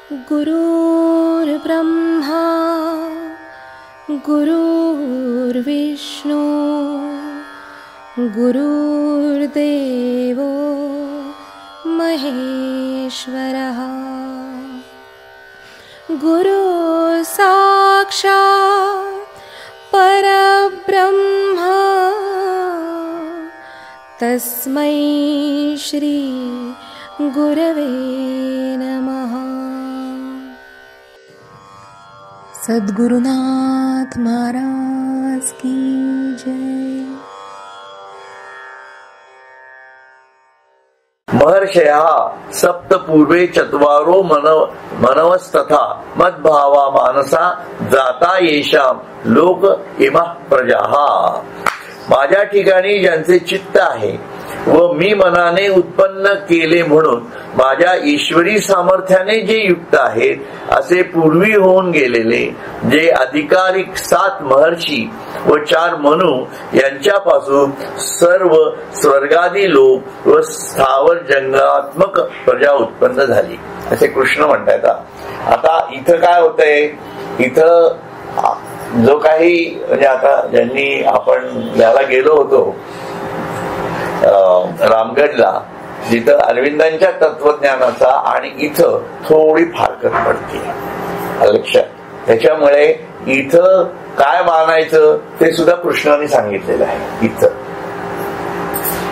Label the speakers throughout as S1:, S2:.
S1: गुरुर्ब्रह्मा गुरुर्विष्णू गुरुर्देवो महेश्वरः गुरु साक्षात् परब्रह्म तस्मै श्री गुरवे नमः। सद्गुरुनाथ महाराज की जय।
S2: महर्षया सप्तपूर्वे चत्वारो मनवस्तथा मद्भावा मानसा जाता येषाम लोक इमः प्रजाः। माझ्या ठिकाणी ज्यांचे चित्त आहे व मी मनाने उत्पन्न केले म्हणून माझ्या ईश्वरी सामर्थ्याने जे युक्त आहेत असे पूर्वी होऊन गेलेले जे अधिकारिक 7 महर्षी व 4 मनु यांच्यापासून सर्व स्वर्गादी लोक व स्थावर जंगमात्मक प्रजा उत्पन्न झाली असे कृष्ण म्हणतायत। आता इथं काय होतंय, इथं जो काही म्हणजे आता ज्यांनी आपण याला गेलो होतो रामगडला, जिथं अरविंदांच्या तत्वज्ञानाचा आणि इथं थोडी फारकत पडते लक्षात। त्याच्यामुळे इथं काय मानायचं ते सुद्धा कृष्णाने सांगितलेलं आहे इथं।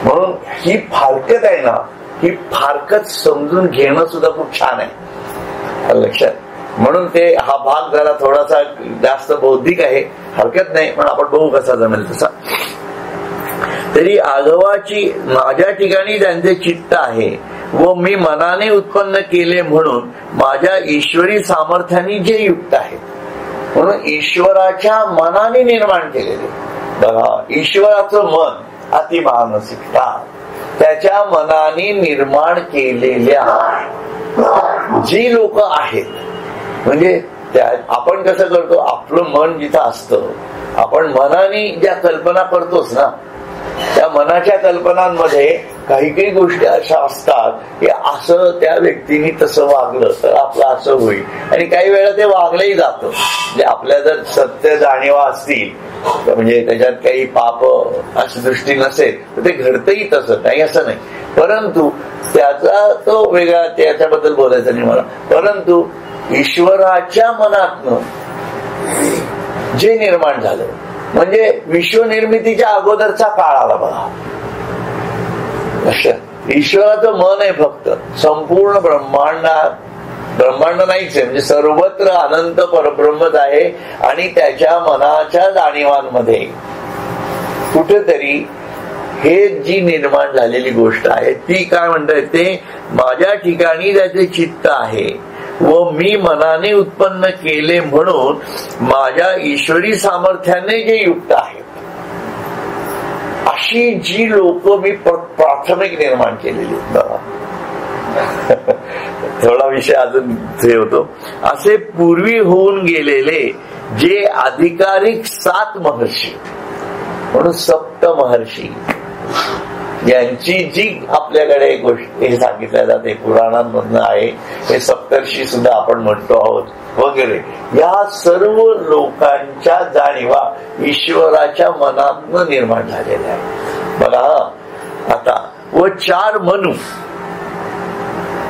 S2: म्हणून ही फारकत आहे ना, ही फारकत समजून घेणं सुद्धा खूप छान आहे लक्षात। म्हणून ते हा भाग जरा थोडासा जास्त बौद्धिक आहे, हरकत नाही, पण आपण बघू कसा जमेल तसा। तरी आघवाची माझ्या ठिकाणी ज्यांचे चित्त आहे व मी मनाने उत्पन्न केले म्हणून माझ्या ईश्वरी सामर्थ्याने जे युक्त आहे, म्हणून ईश्वराच्या मनाने निर्माण केलेले। बघा, ईश्वराचं मन अतिमानसिकता, त्याच्या मनाने निर्माण केलेल्या जी लोक आहेत, म्हणजे आपण कसं करतो, आपलं मन जिथं असतं आपण मनाने ज्या कल्पना करतोच ना, त्या मनाच्या कल्पनांमध्ये काही काही गोष्टी अशा असतात की असं त्या व्यक्तीने तसं वागलं तर आपलं असं होईल, आणि काही वेळा ते वागलंही जातं। म्हणजे आपल्या जर सत्य जाणीवा असतील म्हणजे त्याच्यात काही पाप अशी दृष्टी नसेल तर ते घडतंही तसं, काही असं नाही। परंतु त्याचा तो वेगळा, त्याच्याबद्दल बोलायचं नाही मला। परंतु ईश्वराच्या मनातनं जे निर्माण झालं म्हणजे विश्वनिर्मितीच्या अगोदरचा काळ आला बघा। ईश्वराचं मन आहे फक्त, संपूर्ण ब्रह्मांड नाहीच आहे, म्हणजे सर्वत्र अनंत परब्रह्मच आहे। आणि त्याच्या मनाच्या जाणीवांमध्ये कुठेतरी हे जी निर्माण झालेली गोष्ट आहे ती काय म्हणता येते, माझ्या ठिकाणी ज्याचे चित्त आहे व मी मनाने उत्पन्न केले म्हणून माझ्या ईश्वरी सामर्थ्याने जे युक्त आहेत अशी जी लोक मी प्राथमिक निर्माण केलेली। थोडा विषय अजून हे होतो, असे पूर्वी होऊन गेलेले जे अधिकारिक 7 महर्षी म्हणून सप्त महर्षी यांची जी आपल्याकडे गोष्ट हे सांगितल्या जाते पुराणांमधनं आहे, हे सप्तर्षी सुद्धा आपण म्हणतो आहोत वगैरे, या सर्व लोकांच्या जाणीवा ईश्वराच्या मनातनं निर्माण झालेल्या आहे बघा। आता व 4 मनु,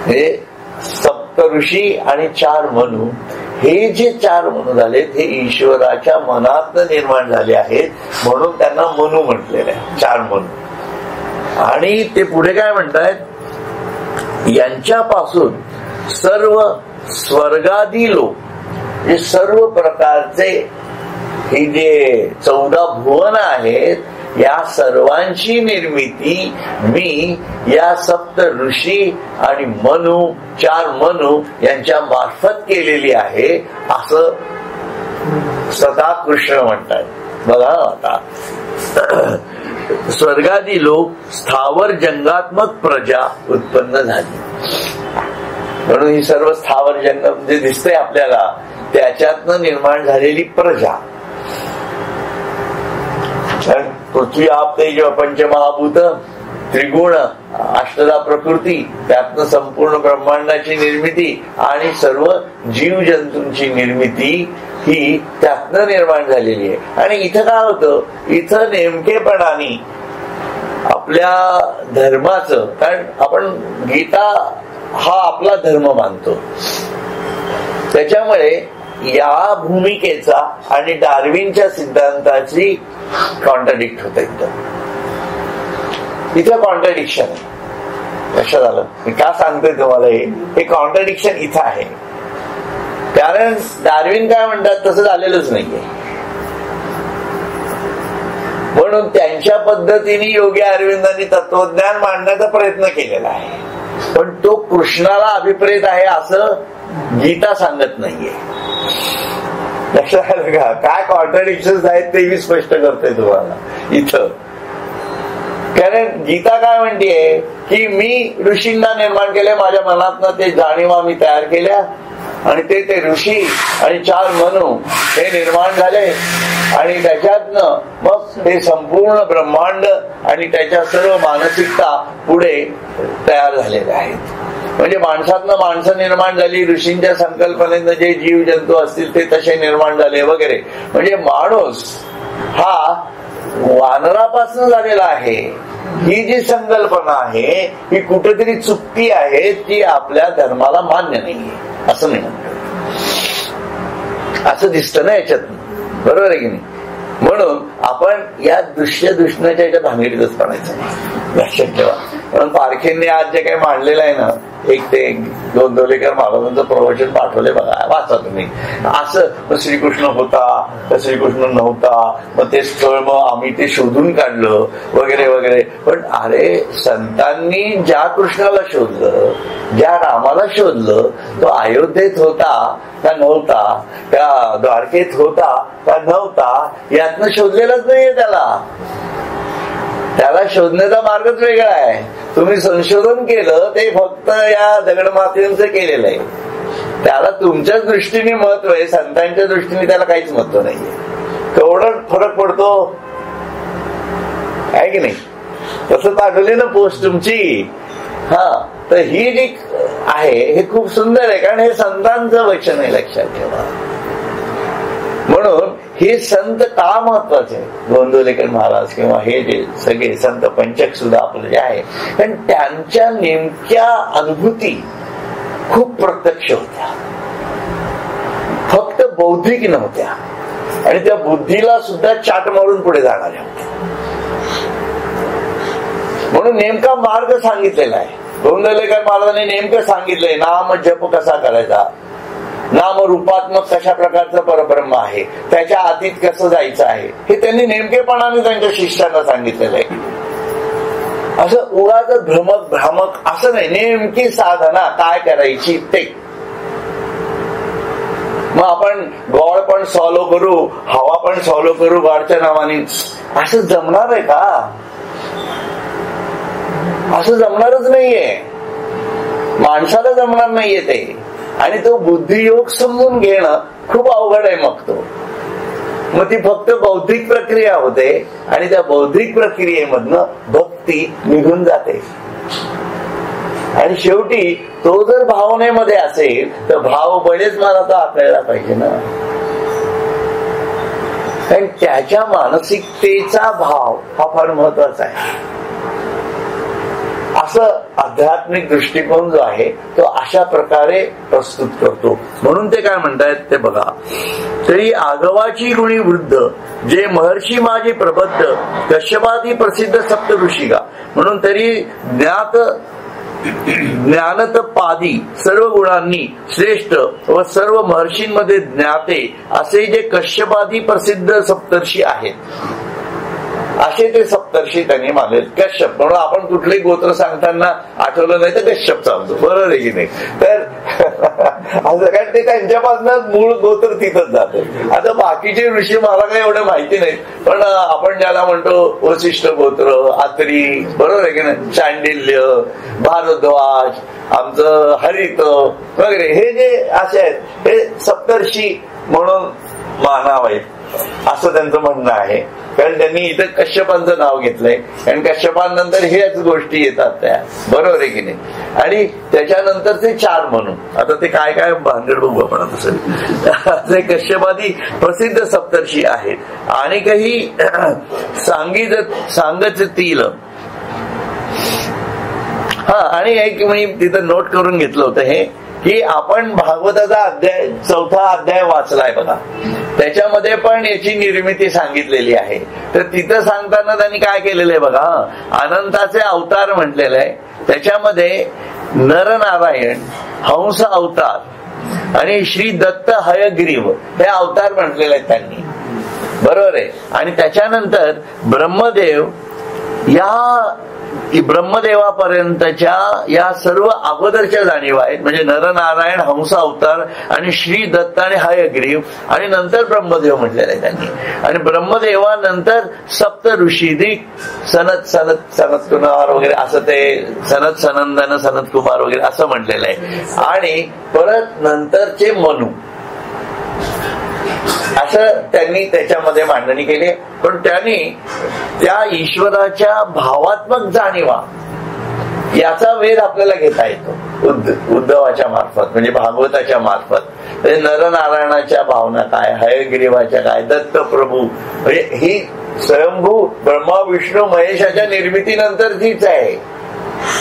S2: हे सप्त ऋषी आणि 4 मनु, हे जे 4 मनु झालेत हे ईश्वराच्या मनातनं निर्माण झाले आहेत म्हणून त्यांना मनु म्हटलेले आहे, 4 मनु। आणि ते पुढे काय म्हणतायत, यांच्यापासून सर्व स्वर्गादी लोक, हे सर्व प्रकारचे हे जे 14 भुवन आहेत या सर्वांची निर्मिती मी या सप्त ऋषी आणि मनु 4 मनु यांच्या मार्फत केलेली आहे असं सदा कृष्ण म्हणतात बघा। आता स्वर्गादी लोक स्थावर जंगात्मक प्रजा उत्पन्न झाली, म्हणून ही सर्व स्थावर जंग जे दिसतंय आपल्याला त्याच्यातनं निर्माण झालेली प्रजा। पृथ्वी आप तेज पंचमहाभूत त्रिगुण अष्टदा प्रकृती, त्यातनं संपूर्ण ब्रह्मांडाची निर्मिती आणि सर्व जीव जंतूंची निर्मिती ही त्यातनं निर्माण झालेली आहे. आणि इथं काय होतं, इथं नेमकेपणाने आपल्या धर्माचं, कारण आपण गीता हा आपला धर्म मानतो, त्याच्यामुळे या भूमिकेचा आणि डार्विनच्या सिद्धांताची कॉन्ट्राडिक्ट होत एकदम. इथं कॉन्ट्राडिक्शन आहे. लक्षात आलं मी का सांगतोय तुम्हाला? हे कॉन्ट्राडिक्शन इथं आहे. कारण डार्विन काय म्हणतात तसं झालेलंच नाहीये. म्हणून त्यांच्या पद्धतीने योगी अरविंदांनी तत्वज्ञान मांडण्याचा प्रयत्न केलेला आहे, पण तो कृष्णाला अभिप्रेत आहे असं गीता सांगत नाहीये. लक्षात आलं का? काय कॉन्ट्राडिक्शन आहेत ते मी स्पष्ट करतोय तुम्हाला इथं. कारण गीता काय म्हणतेय की मी ऋषींना निर्माण केले, माझ्या मनातनं ते जाणीवा मी तयार केल्या आणि ते ऋषी आणि 4 मनू हे निर्माण झाले आणि त्याच्यातनं मग हे संपूर्ण ब्रह्मांड आणि त्याच्या सर्व मानसिकता पुढे तयार झालेल्या आहेत. म्हणजे माणसातनं माणसं निर्माण झाली, ऋषींच्या संकल्पनेनं जे जीव जंतू असतील ते तसे निर्माण झाले वगैरे. म्हणजे माणूस हा वानरापासून झालेला आहे. ही जी संकल्पना आहे ही कुठेतरी चुकती आहे, ती आपल्या धर्माला मान्य नाहीये असं मी म्हणतो. असं दिसतं ना याच्यात, बरोबर आहे की नाही? म्हणून आपण या दृश्य दुष्णाच्या याच्या भांगडीतच पडायचं नाही, लक्षात ठेवा. म्हणून पारखेंनी आज जे काही मांडलेलं आहे ना, एक ते गोंदवलेकर महाराजांचं प्रवचन पाठवले बघा, वाचा तुम्ही. असं श्रीकृष्ण होता तर श्रीकृष्ण नव्हता, मग ते स्थळ मग आम्ही ते शोधून काढलं वगैरे वगैरे. पण अरे संतांनी ज्या कृष्णाला शोधलं, ज्या रामाला शोधलं, तो अयोध्येत होता का नव्हता, त्या द्वारकेत होता का नव्हता, यातनं शोधलेलंच नाहीये त्याला. त्याला शोधण्याचा मार्गच वेगळा आहे. तुम्ही संशोधन केलं ते फक्त या दगडमातींचं केलेलं आहे. त्याला तुमच्याच दृष्टीने महत्व आहे, संतांच्या दृष्टीने त्याला काहीच महत्व नाहीये. केवढं फरक पडतो आहे की नाही? तसं पाठवली ना पोस्ट तुमची. हा, तर ही जी आहे हे खूप सुंदर आहे, कारण हे संतांचं वचन आहे, लक्षात ठेवा. म्हणून हे संत का महत्वाचे, गोंदवलेकर महाराज किंवा हे जे सगळे संत पंचक सुद्धा आपले जे आहे, कारण त्यांच्या नेमक्या अनुभूती खूप प्रत्यक्ष होत्या, फक्त बौद्धिक नव्हत्या. आणि त्या बुद्धीला सुद्धा चाट मारून पुढे जाणाऱ्या होत्या. म्हणून नेमका मार्ग सांगितलेला आहे. गोंदवलेकर महाराजांनी नेमकं सांगितलंय, नाम जप कसा करायचा, नाम रूपात्मक कशा प्रकारचं परब्रह्म आहे, त्याच्या आतीत कसं जायचं आहे, हे त्यांनी नेमकेपणाने त्यांच्या शिष्यांना सांगितलेलं आहे. असं उगाच भ्रामक असं नाही, नेमकी साधना काय करायची ते. मग आपण गॉड पण सॉल्व करू, हवा पण सॉल्व करू गॉडच्या नावाने, असं जमणार आहे का? असं जमणारच नाहीये, माणसाला जमणार नाहीये ते. आणि तो बुद्धियोग समजून घेणं खूप अवघड आहे. मग ती फक्त बौद्धिक प्रक्रिया होते आणि त्या बौद्धिक प्रक्रियेमधनं भक्ती निघून जाते. आणि शेवटी तो जर भावनेमध्ये असेल तर भाव बळेच मला तो आपल्याला पाहिजे ना, कारण त्याच्या मानसिकतेचा भाव हा फार महत्वाचा आहे. असं आध्यात्मिक दृष्टिकोन जो आहे तो अशा प्रकारे प्रस्तुत करतो. म्हणून ते काय म्हणतायत ते बघा. तरी आगवाची गुणी वृद्ध जे महर्षी माझे प्रबद्ध कश्यपादी प्रसिद्ध सप्त ऋषिका. म्हणून तरी ज्ञानत पादी सर्व गुणांनी श्रेष्ठ व सर्व महर्षींमध्ये ज्ञाते असे जे कश्यपादी प्रसिद्ध सप्तर्षी आहेत, असे ते सप्तर्षी त्यांनी मानले. कश्यप म्हणून आपण कुठले गोत्र सांगताना आठवलं नाही तर कश्यप सांगतो, बरोबर आहे की नाही? तर असं कारण ते त्यांच्यापासून मूळ गोत्र तिथंच जाते. आता बाकीचे ऋषी मला काही एवढं माहिती नाही, पण आपण ज्याला म्हणतो वसिष्ठ गोत्र, आत्री, बरोबर आहे की नाही, शांडिल्य, भारद्वाज, आमचं हरित वगैरे, हे जे असे आहेत हे सप्तर्षी म्हणून मानावेत असं त्यांचं म्हणणं आहे. कारण त्यांनी इथं कश्यपांचं नाव घेतलंय आणि कश्यपांनंतर हेच गोष्टी येतात त्या, बरोबर आहे की नाही. आणि त्याच्यानंतर ते 4 मनू, आता ते काय काय भानगड बघू आपण आता. ते कश्यपादी प्रसिद्ध सप्तर्षी आहेत आणि काही सांगतील. हा, आणि एक मी तिथं नोट करून घेतलं होतं हे, की आपण भागवताचा अध्याय 4था अध्याय वाचलाय बघा, त्याच्यामध्ये पण याची निर्मिती सांगितलेली आहे. तर तिथं सांगताना त्यांनी काय केलेलं आहे बघा, अनंताचे अवतार म्हटलेलं आहे. त्याच्यामध्ये नरनारायण, हंस अवतार आणि श्री दत्त हयग्रीव हे अवतार म्हटलेले आहेत त्यांनी, बरोबर आहे. आणि त्याच्यानंतर ब्रह्मदेव, या ब्रह्मदेवापर्यंतच्या या सर्व अगोदरच्या जाणीवा आहेत, म्हणजे नरनारायण, हंस अवतार आणि श्री दत्त आणि हयग्रीव, आणि नंतर ब्रह्मदेव म्हटलेलं आहे त्यांनी. आणि ब्रह्मदेवानंतर सप्त ऋषी, सनत कुमार वगैरे असं, ते सनत सनंदन सनत कुमार वगैरे असं म्हटलेलं आहे. आणि परत नंतरचे मनू, असं त्यांनी त्याच्यामध्ये मांडणी केली. पण त्यांनी त्या ईश्वराच्या भावात्मक जाणीवा याचा वेध आपल्याला घेता येतो उद्धवाच्या मार्फत, म्हणजे भागवताच्या मार्फत. म्हणजे नरनारायणाच्या भावना काय, हयग्रीवाच्या काय, दत्त प्रभू, म्हणजे ही स्वयंभू ब्रह्मा विष्णू महेशाच्या निर्मितीनंतरचीच आहे.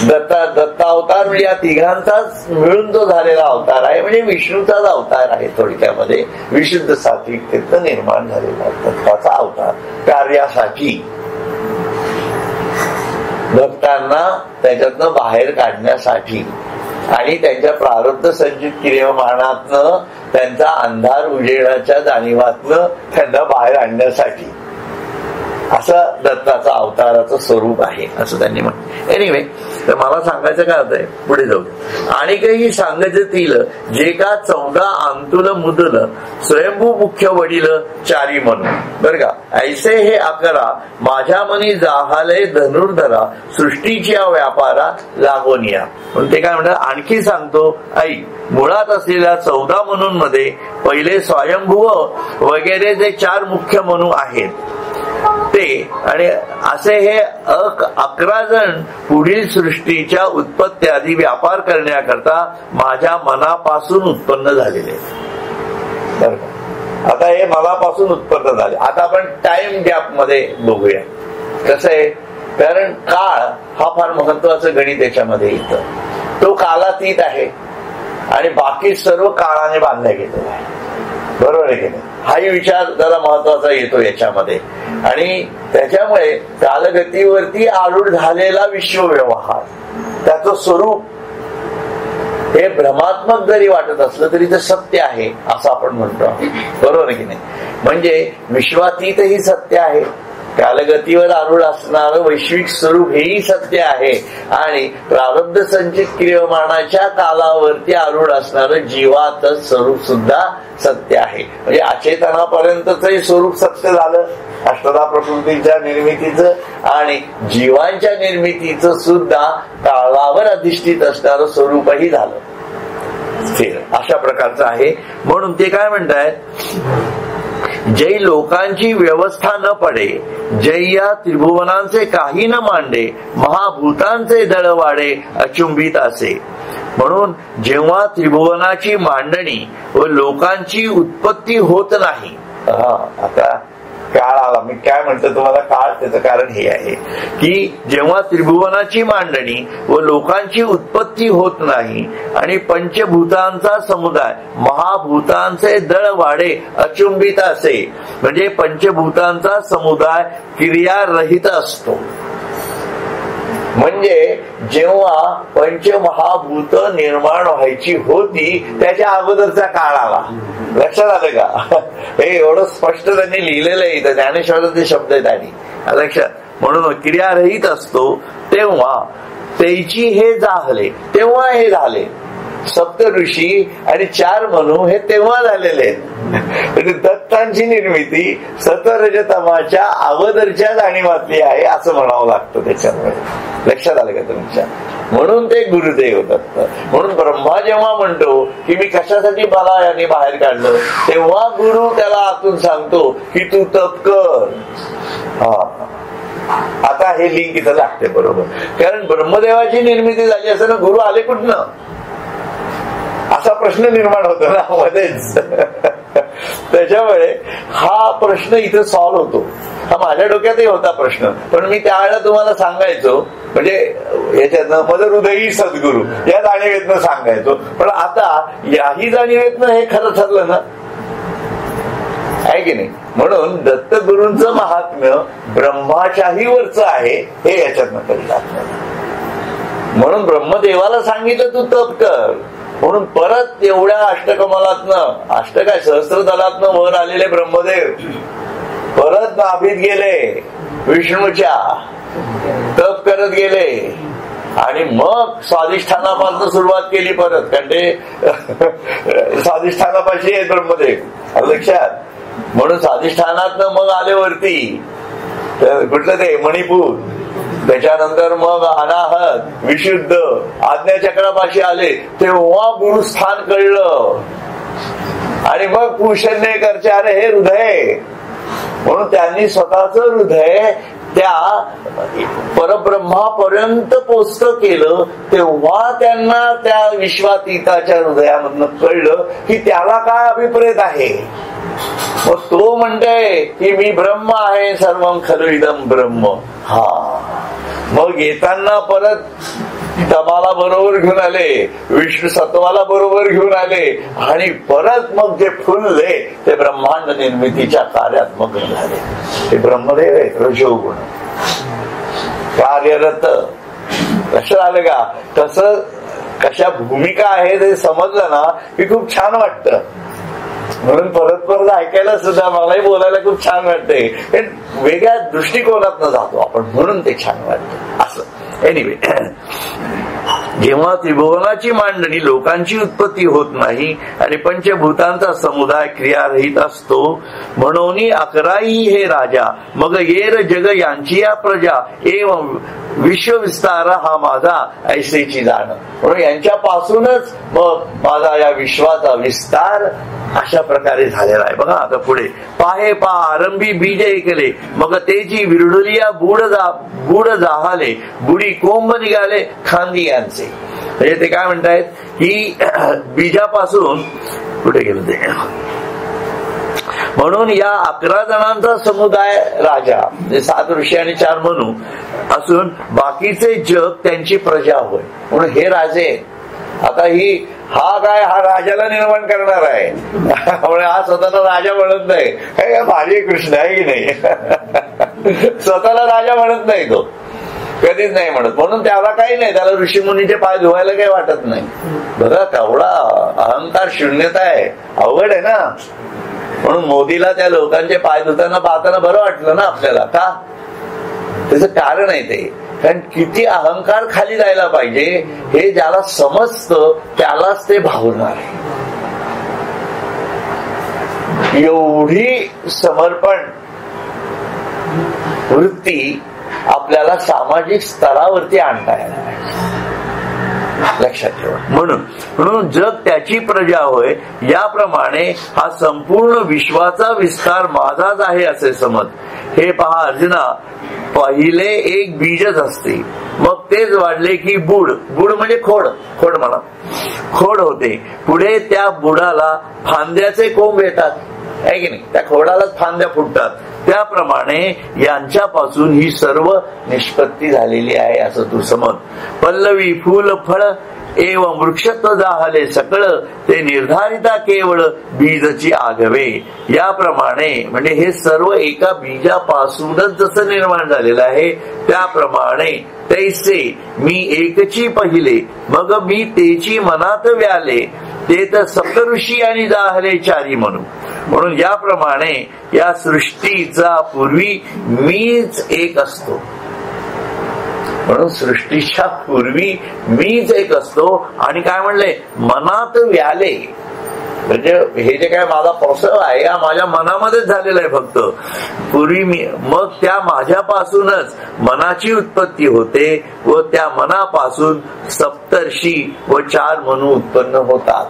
S2: दत्तावतार म्हणजे या तिघांचाच मिळून जो झालेला अवतार आहे, म्हणजे विष्णूचाच अवतार आहे. थोडक्यामध्ये विशुद्ध सात्विकतेचं निर्माण झालेला दत्ताचा अवतार कार्यासाठी, भक्तांना त्याच्यातनं बाहेर काढण्यासाठी आणि त्यांच्या प्रारब्ध संचित क्रियमाणातनं, त्यांचा अंधार उजेडाच्या जाणीवातनं त्यांना बाहेर आणण्यासाठी असं दत्ताचा अवताराचं स्वरूप आहे, असं त्यांनी म्हटलं. एनिवे, तर मला सांगायचं काय होतंय, पुढे जाऊ. आणि काही सांगतील जे का 14 अंतुल मुदल स्वयंभू मुख्य वडील 4 म्हणून, बर का. ऐसे हे 11 माझ्या मनी जाहाले धनुर्धरा सृष्टीच्या व्यापारात लागोनिया. म्हणून ते काय म्हणतात, आणखी सांगतो आई. मुळात असलेल्या 14 मनूंमध्ये पहिले स्वयंभू वगैरे जे 4 मुख्य मनू आहेत ते, आणि असे हे 11 जण पुढील सृष्टीच्या उत्पत्ती आधी व्यापार करण्याकरता माझ्या मनापासून उत्पन्न झालेले. बरं का, आता हे मनापासून उत्पन्न झाले. आता आपण टाइम गॅप मध्ये बघूया कसं आहे. कारण काळ हा फार महत्वाचं गणित याच्यामध्ये येतं. तो कालातीत आहे आणि बाकी सर्व काळाने बांधल्या गेलेला आहे, बरोबर आहे की नाही. हाही विचार जरा महत्वाचा येतो याच्यामध्ये. आणि त्याच्यामुळे कालगतीवरती आरूढ झालेला विश्वव्यवहार, त्याचं स्वरूप हे भ्रमात्मक जरी वाटत असलं तरी ते सत्य आहे असं आपण म्हणतो, बरोबर आहे की नाही. म्हणजे विश्वातीतही सत्य आहे, कालगतीवर आरूढ असणारं वैश्विक स्वरूप हेही सत्य आहे, आणि प्रारब्ध संचित क्रियमाणाच्या कालावरती आरूढ असणारं जीवात स्वरूप सुद्धा सत्य आहे. म्हणजे अचेतनापर्यंतच स्वरूप सत्य झालं, अष्टधा प्रकृतीच्या निर्मितीचं आणि जीवांच्या निर्मितीचं सुद्धा काळावर अधिष्ठित असणारं स्वरूपही झालं स्थिर, अशा प्रकारचं आहे. म्हणून ते काय म्हणतायत, जै लोकांची व्यवस्था न पडे, जै या त्रिभुवनांचे काही न मांडे, महाभूतांचे दळवाडे अचुंबित असे. म्हणून जेव्हा त्रिभुवनाची मांडणी व लोकांची उत्पत्ती होत नाही, आता काळ आला, मी काय म्हणतो तुम्हाला, काळ त्याचं कारण हे आहे की जेव्हा त्रिभुवनाची मांडणी व लोकांची उत्पत्ती होत नाही आणि पंचभूतांचा समुदाय, महाभूतांचे दळवाडे अचुंबित असे, म्हणजे पंचभूतांचा समुदाय क्रियारहित असतो. म्हणजे जेव्हा पंचमहाभूत निर्माण व्हायची होती त्याच्या अगोदरचा काळ आला. लक्षात आलं का? हे एवढं स्पष्ट त्यांनी लिहिलेलं आहे, तर ज्ञानेश्वराचे शब्द आहेत आणि लक्षात. म्हणून क्रियारहित असतो तेव्हा त्याची हे झाले, तेव्हा हे झाले. सप्त ऋषी आणि 4 मनू हे तेव्हा झालेले आहेत. दत्तांची निर्मिती सतरजतमाच्या अगोदरच्या जाणीवातली आहे असं म्हणावं लागतं. त्याच्यामुळे लक्षात आलं का तुमच्या? म्हणून ते गुरुदेव दत्त. म्हणून ब्रह्मा जेव्हा म्हणतो की मी कशासाठी मला याने बाहेर काढलं, तेव्हा गुरु त्याला आतून सांगतो की तू तप कर. आता हे लिंक इथं लागते बरोबर, कारण ब्रह्मदेवाची निर्मिती झाली असताना गुरु आले कुठनं असा प्रश्न निर्माण होतो ना मध्येच. त्याच्यामुळे हा प्रश्न इथं सॉल्व्ह होतो. हा माझ्या डोक्यातही होता प्रश्न, पण मी त्यावेळेला तुम्हाला सांगायचो म्हणजे याच्यातनं माझं हृदयी सद्गुरु या जाणीवेतनं सांगायचो. पण आता याही जाणीवेतनं हे खरं ठरलं ना, आहे की नाही. म्हणून दत्तगुरूंचं महात्म्य ब्रह्माच्याही वरच आहे हे याच्यातनं कळलं आपल्याला. म्हणून ब्रह्मदेवाला सांगितलं तू तप कर, म्हणून परत एवढ्या अष्टकमलातनं काय सहस्त्रदलातनं वर आलेले ब्रह्मदेव परत नाभीत गेले, विष्णूच्या तप करत गेले आणि मग स्वाधिष्ठानापासून सुरुवात केली परत, कारण ते स्वाधिष्ठानापाशी आहेत ब्रह्मदेव लक्षात. म्हणून स्वाधिष्ठानातनं मग आले वरती कुठलं ते मणिपूर, त्याच्यानंतर मग अनाहत विशुद्ध आज्ञाचक्रापाशी आले, तेव्हा गुरुस्थान कळलं. आणि मग पुरुषण्यकरचे अरे हे हृदय, म्हणून त्यांनी स्वतःच हृदय त्या परब्रह्मापर्यंत पोचत केलं. तेव्हा त्यांना त्या विश्वातीताच्या हृदयामधनं कळलं की त्याला काय अभिप्रेत आहे. मग तो म्हणतोय की मी ब्रह्म आहे, सर्वं खलु इदं ब्रह्म. मग येताना परत तमाला बरोबर घेऊन आले, विष्णू सत्वाला बरोबर घेऊन आले आणि परत मग जे फुलले ते ब्रह्मांड निर्मितीच्या कार्यात मग झाले. ते ब्रह्मदेव आहे, रजोगुण कार्यरत. लक्षात आलं का कसं कशा भूमिका आहे ते समजलं ना की खूप छान वाटतं. म्हणून परत ऐकायला सुद्धा मलाही बोलायला खूप छान वाटतंय, वेगळ्या दृष्टिकोनातनं जातो आपण, म्हणून ते छान वाटतं असं. एनिवे, जेव्हा त्रिभुवनाची मांडणी लोकांची उत्पत्ती होत नाही आणि पंचभूतांचा समुदाय क्रियारहित असतो, म्हणून 11 हे राजा मग येर जग यांची या प्रजा एवं विश्वविस्तार हा माझा ऐसेची जाण. म्हणून यांच्यापासूनच मग माझा या विश्वाचा विस्तार अशा प्रकारे झालेला आहे. बघा आता पुढे पाहे आरंभी बीज ऐकले मग तेची विरडुलिया बुड जाहाले बुडी कोंब निघाले खांदी यांचे. म्हणजे ते काय म्हणतायत की बीजापासून कुठे गेलं ते. म्हणून या 11 जणांचा समुदाय राजा, 7 ऋषी आणि 4 मनू असून बाकीचे जग त्यांची प्रजा होय. म्हणून हे राजे आता हा राजाला निर्माण करणार आहे. हा स्वतःला राजा म्हणत नाही, हे भारी कृष्ण आहे की नाही. स्वतःला राजा म्हणत नाही, तो कधीच नाही म्हणत. म्हणून त्याला काही नाही, त्याला ऋषीमुनीचे पाय धुवायला काही वाटत नाही. बघा केवढा अहंकार शून्यता आहे, अवघड आहे ना. म्हणून मोदीला त्या लोकांचे पाय धुताना पाहताना बरं वाटलं ना आपल्याला. का? त्याचं कारण आहे ते, कारण किती अहंकार खाली जायला पाहिजे हे ज्याला समजतं त्यालाच ते भावणार आहे. एवढी समर्पण वृत्ती आपल्याला सामाजिक स्तरावरती आणता येणार आहे, लक्षात ठेवा. म्हणून जग त्याची प्रजा होय, याप्रमाणे हा संपूर्ण विश्वाचा विस्तार माझाच आहे असे समज. हे पहा अर्जुना, पहिले एक बीजच असते, मग तेच वाढले की बुड म्हणजे खोड म्हणा, खोड होते. पुढे त्या बुडाला फांद्याचे कोंब येतात, आहे की नाही. त्या खोडालाच फांद्या फुटतात. त्याप्रमाणे यांच्यापासून ही सर्व निष्पत्ती झालेली आहे असं तू समज. पल्लवी फूल फळ एवं वृक्षत्व जाहले सकळ ते निर्धारिता केवळ बीजची आगवे. याप्रमाणे म्हणजे हे सर्व एका बीजापासूनच जसं निर्माण झालेलं आहे, त्याप्रमाणे तैसे मी एकची पहिले मग मी तेची मनात व्याले ते तर सप्तऋषी आणि जाहले 4 म्हणून. म्हणून याप्रमाणे या सृष्टीचा पूर्वी मीच एक असतो. म्हणून सृष्टीच्या पूर्वी मीच एक असतो. आणि काय म्हणले, मनात व्याले. म्हणजे हे जे काय माझा प्रसव आहे या माझ्या मनामध्येच झालेला आहे फक्त. पूर्वी मग त्या माझ्यापासूनच मनाची उत्पत्ती होते व त्या मनापासून सप्तर्षी व 4 मनू उत्पन्न होतात.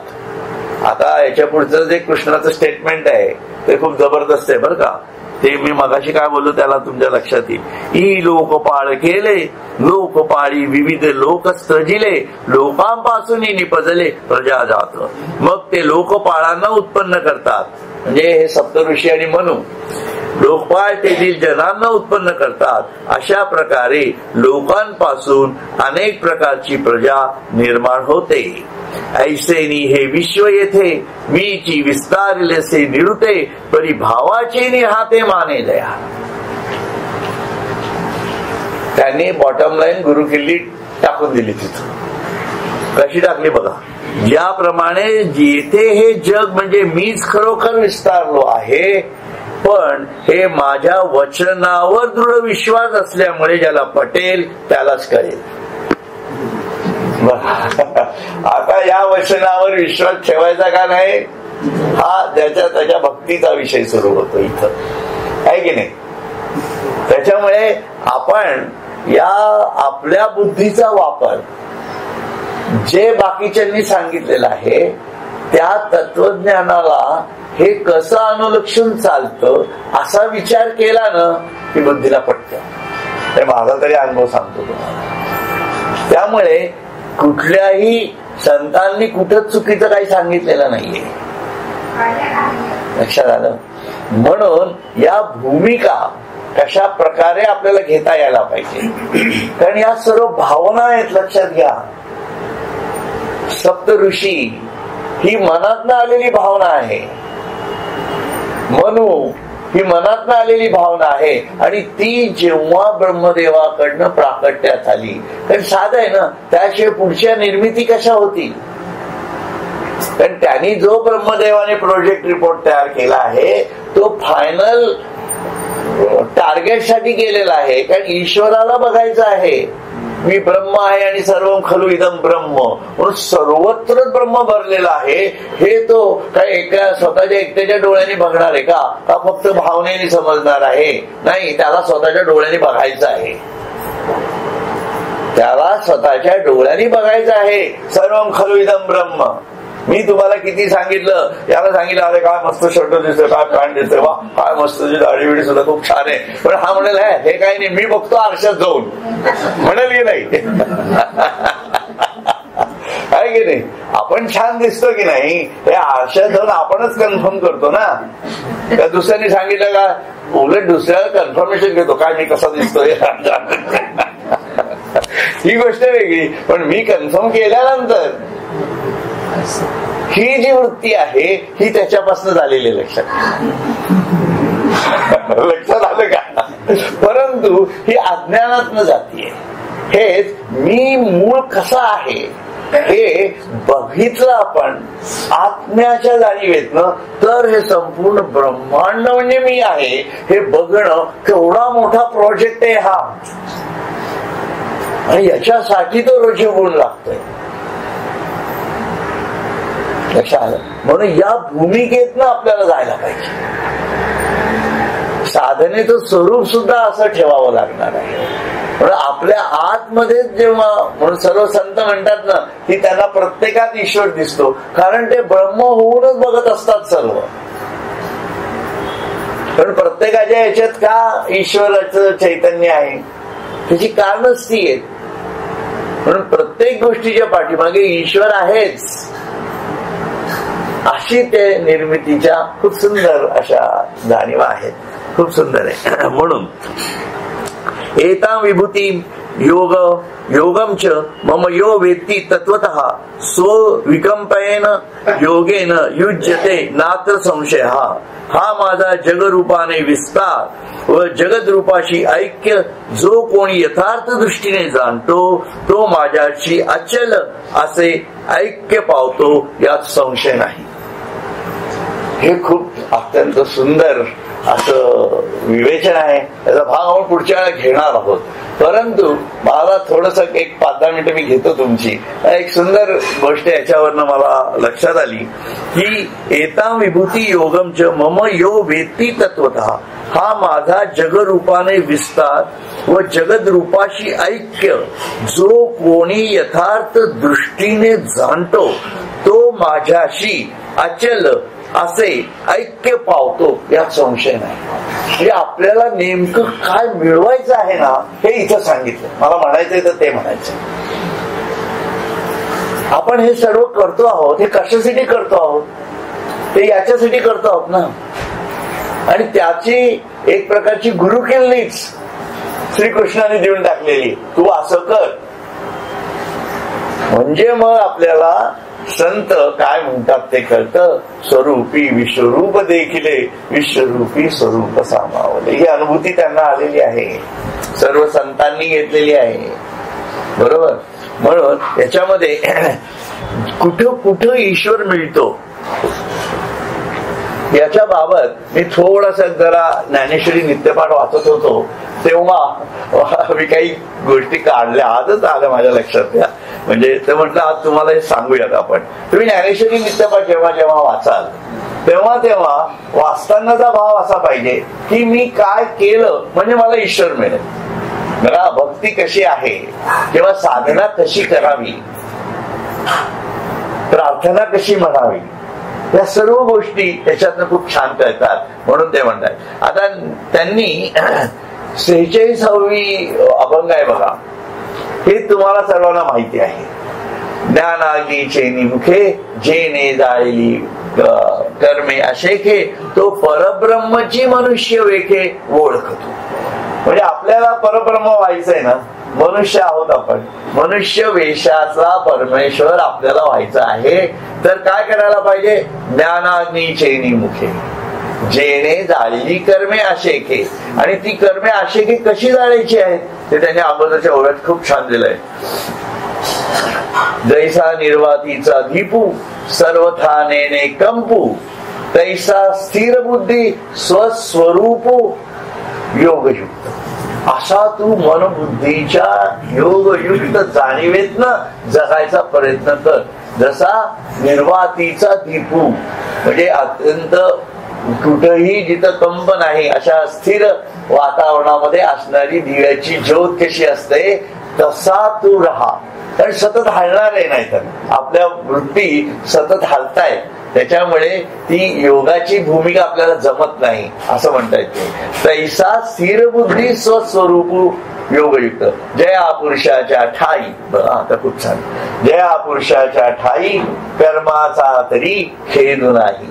S2: आता याच्या पुढचं जे कृष्णाचं स्टेटमेंट आहे ते खूप जबरदस्त आहे बरं का. ते मी मगाशी काय बोललो त्याला तुमच्या लक्षात येईल. ई लोकपाळ केले लोकपाळी विविध लोक सजिले लोकांपासून निपजले प्रजा जात. मग ते लोकपाळांना उत्पन्न करतात म्हणजे हे सप्तऋषी आणि मनू लोकपाळ तेथील जनांना उत्पन्न करतात. अशा प्रकारे लोकांपासून अनेक प्रकारची प्रजा निर्माण होते. ऐसेनी हे विश्व येथे मीची विस्तारिलेसे निरुते परी भावाचे निहाते माने दया. त्यांनी बॉटम लाईन गुरु किल्ली टाकून दिली तिथं. कशी टाकली बघा. ज्याप्रमाणे येथे हे जग म्हणजे मीच खरोखर विस्तारलो आहे पण हे माझ्या वचनावर दृढ विश्वास असल्यामुळे ज्याला पटेल त्यालाच कळेल. आता या वचनावर विश्वास ठेवायचा का नाही हा त्याच्या भक्तीचा विषय सुरू होतो इथं आहे की नाही. त्याच्यामुळे आपण या आपल्या बुद्धीचा वापर जे बाकीच्यांनी सांगितलेलं आहे त्या तत्वज्ञानाला हे कसं अनुलक्षून चालतं असा विचार केला ना की बुद्धीला पटतं. हे माझा तरी अनुभव सांगतो तुम्हाला. त्यामुळे कुठल्याही संतांनी कुठंच चुकीचं काही सांगितलेलं नाहीये लक्षात आलं. म्हणून या भूमिका कशा प्रकारे आपल्याला घेता यायला पाहिजे कारण या सर्व भावना आहेत. लक्षात घ्या सप्तऋषी ही मनातनं आलेली भावना आहे. मनू ही मनातनं आलेली भावना आहे आणि ती जेव्हा ब्रह्मदेवाकडनं प्राकट्यात आली कारण साधं आहे ना त्याशिवाय पुढच्या निर्मिती कशा होतील. कारण त्यांनी जो ब्रह्मदेवाने प्रोजेक्ट रिपोर्ट तयार केला आहे तो फायनल टार्गेट साठी केलेला आहे कारण ईश्वराला बघायचं आहे मी ब्रह्म आहे आणि सर्व खलु इदम ब्रह्म म्हणून सर्वत्र ब्रह्म भरलेला आहे. हे तो काय एका स्वतःच्या एकट्याच्या डोळ्यांनी बघणार आहे का फक्त भावनेने समजणार आहे. नाही त्याला स्वतःच्या डोळ्यांनी बघायचं आहे. त्याला स्वतःच्या डोळ्यांनी बघायचं आहे. सर्व खलु इदम ब्रह्म. मी तुम्हाला किती सांगितलं याला सांगितलं अरे काय मस्त शर्ट दिसतोय काय पॅन्ट दिसतोय वा काय मस्त दाढी बिडी सुद्धा खूप छान आहे पण हा म्हणेल हे काही नाही मी बघतो आरशात जाऊन म्हणेल की नाही आहे की नाही. आपण छान दिसतो की नाही हे आरशात जाऊन आपणच कन्फर्म करतो ना. त्या दुसऱ्यांनी सांगितलं का उलट दुसऱ्याला कन्फर्मेशन घेतो काय मी कसा दिसतोय ही गोष्ट वेगळी पण मी कन्फर्म केल्यानंतर ही जी वृत्ती आहे ही त्याच्यापासून झालेली लक्षात आलं का. परंतु ही अज्ञानातनं जातीये. हेच मी मूळ कसा आहे हे बघितलं आपण आत्म्याच्या जाणीवेतनं तर हे संपूर्ण ब्रह्मांड म्हणजे मी आहे हे बघणं केवढा मोठा प्रोजेक्ट आहे हा आणि याच्यासाठी तो रोजी गुण लागतोय लक्षात आलं. म्हणून या भूमिकेतनं आपल्याला जायला पाहिजे. साधनेचं स्वरूप सुद्धा असं ठेवावं लागणार आहे. म्हणून आपल्या आतमध्ये जेव्हा म्हणून सर्व संत म्हणतात ना की त्यांना प्रत्येकात ईश्वर दिसतो कारण ते ब्रह्म होऊनच बघत असतात सर्व. पण प्रत्येकाच्या याच्यात का ईश्वराचं चैतन्य आहे त्याची कारणच ती आहेत. म्हणून प्रत्येक गोष्टीच्या पाठीमागे ईश्वर आहेच अशी ते निर्मितीच्या खूप सुंदर अशा जाणीवा आहेत. खूप सुंदर आहे. म्हणून एता विभूती योग योगमच मम यो वेत्ती तत्वतः स्व विकंपयेन योगेन युज्यते नात्र संशय. हा माझा जगरूपाने विस्तार व जगद रूपाशी ऐक्य जो कोणी यथार्थ दृष्टीने जाणतो तो माझ्याशी अचल असे ऐक्य पावतो यात संशय नाही. हे खूप अत्यंत सुंदर असं विवेचन आहे. त्याचा भाग आपण पुढच्या वेळेला घेणार आहोत. परंतु मला थोडस एक 5-10 मिनिटं मी घेतो तुमची. एक सुंदर गोष्ट याच्यावरनं मला लक्षात आली की एतां विभूती योगम च मम यो वेत्ती तत्वतः, हा माझा जगरूपाने विस्तार व जगद रूपाशी ऐक्य जो कोणी यथार्थ दृष्टीने जाणतो तो माझ्याशी अचल असे ऐक्य पावतो, यात संशय नाही. म्हणजे आपल्याला नेमकं काय मिळवायचं आहे ना, हे इथं सांगितलं. मला म्हणायचंय तर ते म्हणायचं. आपण हे सर्व करतो आहोत, हे कशासाठी करतो आहोत? ते याच्यासाठी करतो आहोत ना. आणि त्याची एक प्रकारची गुरुकिल्लीच श्रीकृष्णाने देऊन टाकलेली, तू असं कर. म्हणजे मग आपल्याला संत काय म्हणतात ते कळतं. स्वरूपी विश्वरूप देखिले विश्वरूपी स्वरूप सामावले, ही अनुभूती त्यांना आलेली आहे, सर्व संतांनी घेतलेली आहे. बरोबर. म्हणून याच्यामध्ये कुठं कुठं ईश्वर मिळतो याच्या बाबत मी थोडासा जरा ज्ञानेश्वरी नित्यपाठ वाचत होतो, तेव्हा मी काही गोष्टी काढल्या. आजच आल्या माझ्या लक्षात. त्या म्हणजे ते म्हटलं आज तुम्हाला हे सांगूयात आपण. तुम्ही ज्ञानेश्वरी नित्यपाठ जेव्हा जेव्हा वाचाल तेव्हा तेव्हा वाचतानाचा भाव असा पाहिजे की मी काय केलं म्हणजे मला ईश्वर मिळेल. बघा, भक्ती कशी आहे किंवा साधना कशी करावी, प्रार्थना कशी म्हणावी, या सर्व गोष्टी त्याच्यातनं खूप छान कळतात. म्हणून ते म्हणतात. आता त्यांनी 46वी अभंग आहे बघा, हे तुम्हाला सर्वांना माहिती आहे. ज्ञानाग्नीचे निमुखे जेने जाळली कर्मे अशेखे, तो परब्रह्मची मनुष्य वेखे ओळखतो. म्हणजे आपल्याला परब्रह्म व्हायचंय ना, मनुष्य आहोत आपण, मनुष्य वेशाचा परमेश्वर आपल्याला व्हायचा आहे. तर काय करायला पाहिजे? ज्ञानाग्नीचे निमुखे जेने जाळली कर्मे अशेखे. आणि ती कर्मे अशेखे कशी जाळायची आहेत ते त्यांच्या अगोदरच्या ओव्यात खूप छान दिलंय. जैसा निर्वातीचा दीपू सर्वथानेने कंपू, तैसा स्थिर बुद्धी स्वस्वरूपो योगयुक्त. असा तू मनबुद्धीच्या योगयुक्त जाणीवेतनं जगायचा प्रयत्न कर. जसा निर्वातीचा दीपू म्हणजे अत्यंत कुठेही जिथं कंप नाही अशा स्थिर वातावरणामध्ये असणारी दिव्याची ज्योत कशी असते तसा तू राहा. कारण सतत हलणारे नाही, तर आपल्या वृत्ती सतत हलतायत, त्याच्यामुळे ती योगाची भूमिका आपल्याला जमत नाही असं म्हणता येते. तैसा स्थिर बुद्धी स्वस्वरूप योगयुक्त. जया पुरुषाच्या ठाई, बघा आता खूप छान, जया पुरुषाच्या ठाई कर्माचा तरी खेद नाही.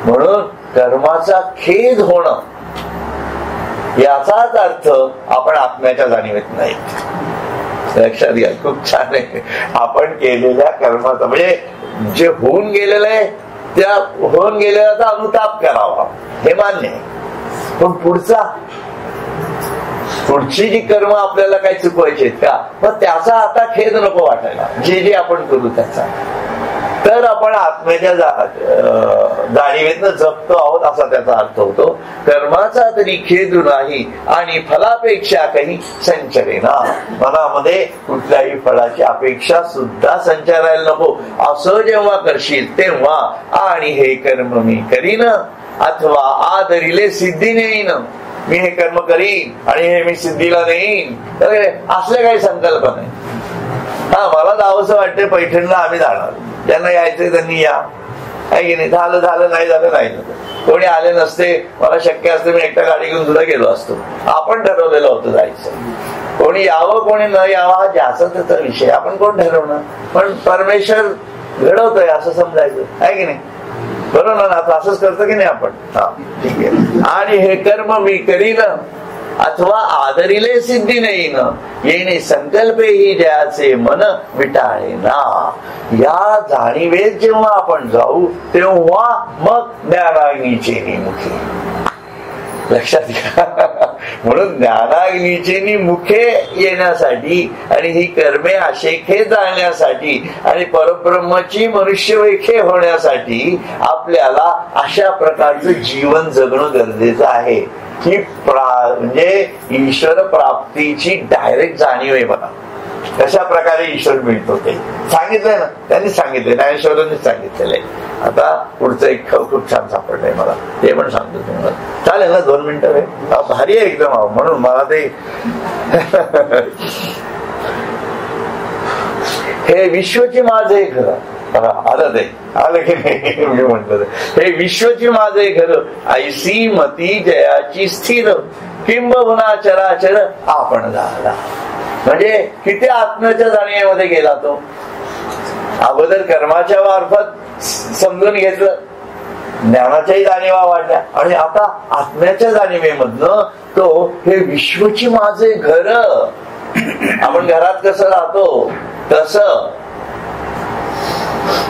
S2: म्हणून कर्माचा खेद होणं याचाच अर्थ आपण आत्म्याच्या जाणीवेत नाही. लक्षात घ्या, खूप छान आहे. आपण केलेल्या कर्माचा म्हणजे जे होऊन गेलेलं आहे त्या होऊन गेलेल्याचा अनुताप करावा हे मान्य आहे. पण पुढची जी कर्म आपल्याला काही चुकवायची आहेत का, मग त्याचा आता खेद नको वाटायला. जे जे आपण करू त्याचा, तर आपण आत्म्याच्या जाणीवेतनं जगतो आहोत असा त्याचा अर्थ होतो. कर्माचा तरी खेद नाही आणि फलापेक्षा काही संचरेना. मनामध्ये कुठल्याही फळाची अपेक्षा सुद्धा संचारायला नको. असं जेव्हा करशील तेव्हा आणि हे कर्म मी करीन अथवा आदरिले सिद्धी नेईन, मी हे कर्म करीन आणि हे मी सिद्धीला नेईन, असले काही संकल्प नाही. हा, मला जावंसं वाटते पैठणला, आम्ही जाणार, ज्यांना यायचंय त्यांनी या, आहे की नाही. झालं झालं, नाही झालं नाही झालं. कोणी आले नसते, मला शक्य असतं मी एकटा गाडी घेऊन सुद्धा गेलो असतो. आपण ठरवलेलं होतं जायचं. कोणी यावं कोणी न यावं हा ज्याचा त्याचा विषय, आपण कोण ठरवणार. पण परमेश्वर घडवतोय असं समजायचं, आहे की नाही. बरोबर ना, असंच करतो की नाही आपण. हा, ठीक आहे. आणि हे कर्म मी करीन अथवा आदरिले सिद्धी नेईन, येणे संकल्पेही ज्याचे मन विटाळे ना. या जाणीवेत जेव्हा आपण जाऊ तेव्हा मग ज्ञानाग्नीचे निमुखे. लक्षात घ्या, म्हणून ज्ञानाग्नीची मुखे येण्यासाठी आणि ही कर्मे आशेखे जाण्यासाठी आणि परब्रह्माची मनुष्य वैखे होण्यासाठी आपल्याला अशा प्रकारचं जीवन जगणं गरजेचं आहे. ही म्हणजे ईश्वर प्राप्तीची डायरेक्ट जाणीव आहे. बघा कशा प्रकारे ईश्वर मिळतो ते सांगितलंय ना, त्यांनी सांगितलंय, ज्ञानेश्वरांनी सांगितलेलं आहे. आता पुढचं एक खूप छान सापडलंय मला, ते पण सांगतो तुम्हाला. चालेल ना 2 मिनिटं आहे, भारी आहे एकदम. म्हणून मला ते हे विश्वची माझे घर आलं, ते आलं की नाही मी म्हटलं, हे विश्वची माझे घर ऐसी मती जयाची स्थिर किंबहुना चराचर आपण झाला. म्हणजे किती आत्म्याच्या जाणीवेमध्ये गेला तो. अगोदर कर्माच्या मार्फत समजून घेतलं, ज्ञानाच्याही जाणीवा वाढल्या आणि आता आत्म्याच्या जाणीवेमधनं तो हे विश्वची माझे घर. आपण घरात कसं राहतो तसं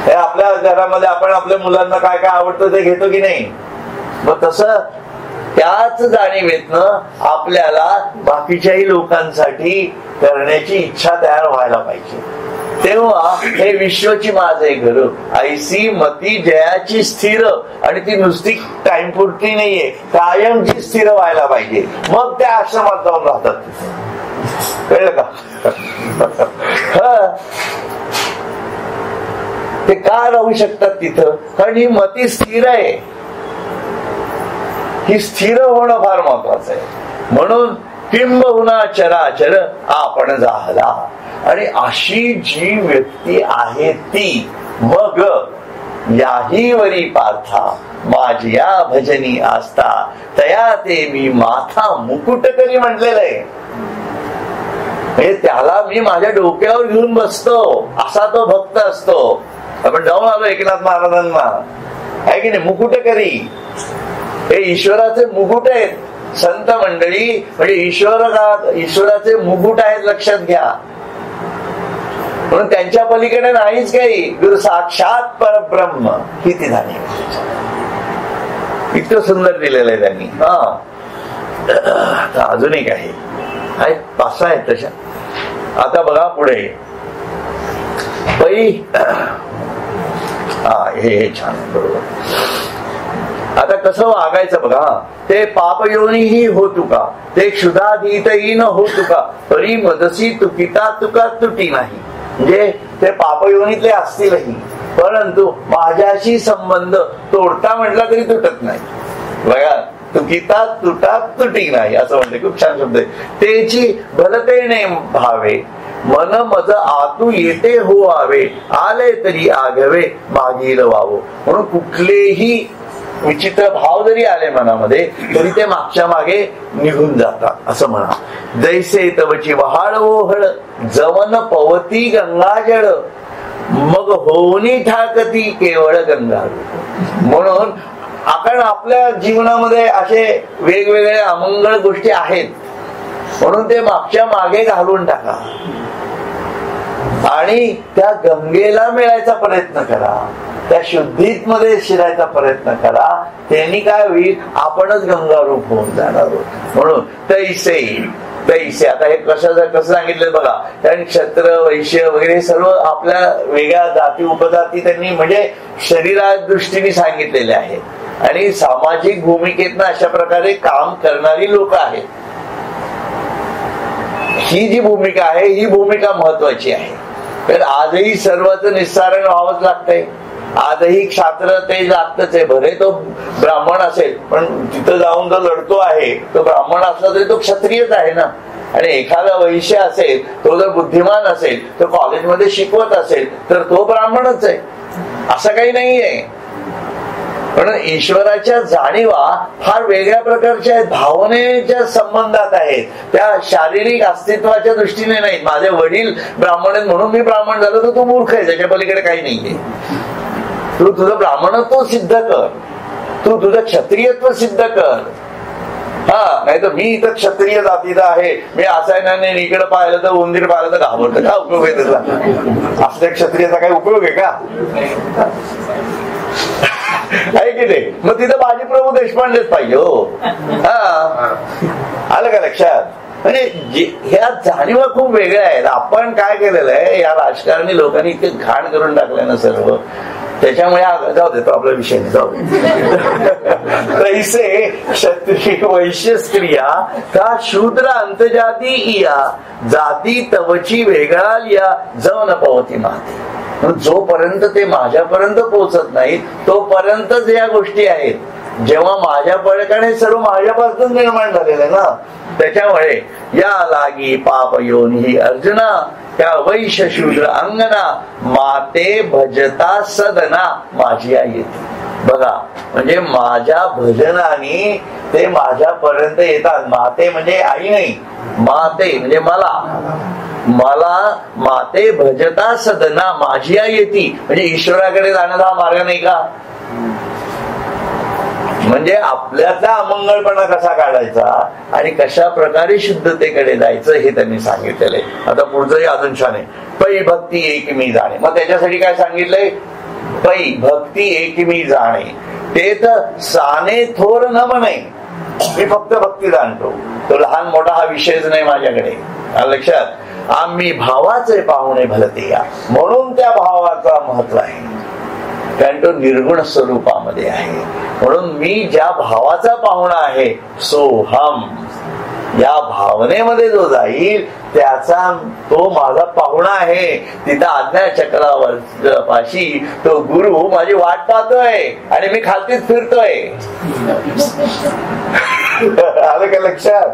S2: हे आपल्या घरामध्ये आपण आपल्या मुलांना काय काय आवडतं ते घेतो की नाही, मग तसं त्याच जाणीवेतनं आपल्याला बाकीच्याही लोकांसाठी करण्याची इच्छा तयार व्हायला पाहिजे. तेव्हा हे विश्वची माझे घर ऐसी मती जयाची स्थिर, आणि ती नुसती टाइम पुरती नाहीये, कायमची स्थिर व्हायला पाहिजे. मग त्या आश्रमात जाऊन राहतात. कळलं का? ते का राहू शकतात तिथं? कारण ही मती स्थिर आहे. ही स्थिर होणं फार महत्वाचं आहे. म्हणून किंबहुना चराचर आपण झाला. आणि अशी जी व्यक्ती आहे ती मग याही वरी पार्था माझ्या भजनी आस्था तया ते मी माथा मुकुट करी म्हटलेलं आहे. म्हणजे त्याला मी माझ्या डोक्यावर घेऊन बसतो असा तो भक्त असतो. आपण जाऊन आलो एकनाथ महाराजांना, आहे की नाही, मुकुट करी. हे ईश्वराचे मुकुट आहेत. संत मंडळी म्हणजे ईश्वराचे मुकुट आहेत, लक्षात घ्या. म्हणून त्यांच्या पलीकडे नाहीच काही. गुरु साक्षात परब्रह्म किती झाली, इतकं सुंदर दिलेलं आहे त्यांनी. अजून एक आहे, 5-6 आहेत तशा. आता बघा पुढे हे छान बरोबर. आता कसं वागायचं बघा. ते पापयोनीही हो तुका, ते क्षुधाधीतही न हो तुका, परी मदसी तुकिता तुका तुटी नाही. म्हणजे ते पापयोनीतले असतीलही, परंतु माझ्याशी संबंध तोडता म्हटला तरी तुटत नाही. बघा, तुकिता तुटा तुटी नाही असं म्हणते. खूप छान शब्द आहे. तेची भलतेने भावे मन मज आतू येते हो आवे, आले तरी आगवे मागील वावो. म्हणून कुठलेही विचित्र भाव जरी आले मनामध्ये तरी ते मागच्या मागे निघून जातात असं म्हणा. जैसे तवची वहाळ ओहळ जवन पवती गंगाजळ, मग होनी ठाकती केवळ गंगा. म्हणून आपण आपल्या जीवनामध्ये असे वेगवेगळे अमंगळ गोष्टी आहेत, म्हणून ते मागच्या मागे घालून टाका आणि त्या गंगेला मिळायचा प्रयत्न करा, त्या शुद्धीत मध्ये शिरायचा प्रयत्न करा. त्यांनी काय होईल, आपणच गंगारूप होऊन जाणार आहोत. म्हणून तैसे आता हे कसं सांगितलं बघा. कारण क्षत्र वैश्य वगैरे सर्व आपल्या वेगळ्या जाती उपजाती त्यांनी म्हणजे शरीरा दृष्टीने सांगितलेले आहेत आणि सामाजिक भूमिकेतनं अशा प्रकारे काम करणारी लोक आहेत. ही जी भूमिका आहे ही भूमिका महत्वाची आहे. तर आजही सर्वच निस्सारण व्हावंच लागतंय. आजही क्षात्र ते लागतच आहे. भले तो ब्राह्मण असेल पण तिथं जाऊन जो लढतो आहे तो ब्राह्मण असला तरी तो क्षत्रियच आहे ना. आणि एखादा वैश्य असेल, तो जर बुद्धिमान असेल, तो कॉलेजमध्ये शिकवत असेल तर तो ब्राह्मणच आहे असं काही नाहीये. पण ईश्वराच्या जाणीवा फार वेगळ्या प्रकारच्या आहेत, भावनेच्या संबंधात आहेत, त्या शारीरिक अस्तित्वाच्या दृष्टीने नाहीत. माझे वडील ब्राह्मण आहेत म्हणून मी ब्राह्मण झालो तर तू मूर्ख आहे, त्याच्या पलीकडे काही नाहीये. तू तुझं ब्राह्मणत्व सिद्ध कर, तू तुझं क्षत्रियत्व सिद्ध कर. नाही तर मी इथं क्षत्रिय जातीचा आहे, मी असायनाने इकडे पाहिलं तर उंदीर पाहिलं तर घाबरतं. का उपयोग आहे त्याचा? असल्या क्षत्रियाचा काही उपयोग आहे का? आहे की नाही? मग तिथं बाजीप्रभू देशपांडेच पाहिजे हो. हा, आलं का लक्षात? म्हणजे ह्या जाणीवा खूप वेगळ्या आहेत. आपण काय केलेलं आहे, या राजकारणी लोकांनी इतके घाण करून टाकलं ना सर्व, त्याच्यामुळे जाऊ दे, तो आपला विषय नाही, जाऊ दे. तैसे क्षत्रिय वैश्य स्त्रिया का शूद्र अंतजाती इया जाती तवची वेगळा लिया जव न पवती माते. जोपर्यंत ते माझ्यापर्यंत पोहोचत नाही तोपर्यंतच या गोष्टी आहेत. जेव्हा माझ्या पडकाने सर्व माझ्यापासून निर्माण झालेलं ना, त्याच्यामुळे या लागी पाप योनी अर्जुना त्या वैश्य शूद्र अंगना माते भजता सदना माझी आई येते. बघा, म्हणजे माझ्या भजनाने ते माझ्यापर्यंत येतात. माते म्हणजे आई नाही, माते म्हणजे मला माते भजता सदना माझी आई येते. म्हणजे ईश्वराकडे जाण्याचा हा मार्ग नाही का? म्हणजे आपल्याचा अमंगळपणा कसा काढायचा आणि कशा प्रकारे शुद्धतेकडे जायचं हे त्यांनी सांगितलेलं आहे. आता पुढचंही अजून छान आहे. पै भक्ती एक मी जाणे. मग त्याच्यासाठी काय सांगितलंय? पै भक्ती एक मी जाणे तेथ साने थोर न म्हणे. मी फक्त भक्ती जाणतो, तो लहान मोठा हा विषयच नाही माझ्याकडे. लक्षात? आम्ही भावाचे पाहुणे भलते या, म्हणून त्या भावाचा महत्व आहे, कारण तो निर्गुण स्वरूपामध्ये आहे. म्हणून मी ज्या भावाचा पाहुणा आहे सोहम, या भावनेमध्ये जो जाईल त्याचा तो माझा पाहुणा आहे. तिथं आज्ञा चक्रावर पाशी तो गुरु माझी वाट पाहतोय आणि मी खालतीच फिरतोय. आलं का लक्षात?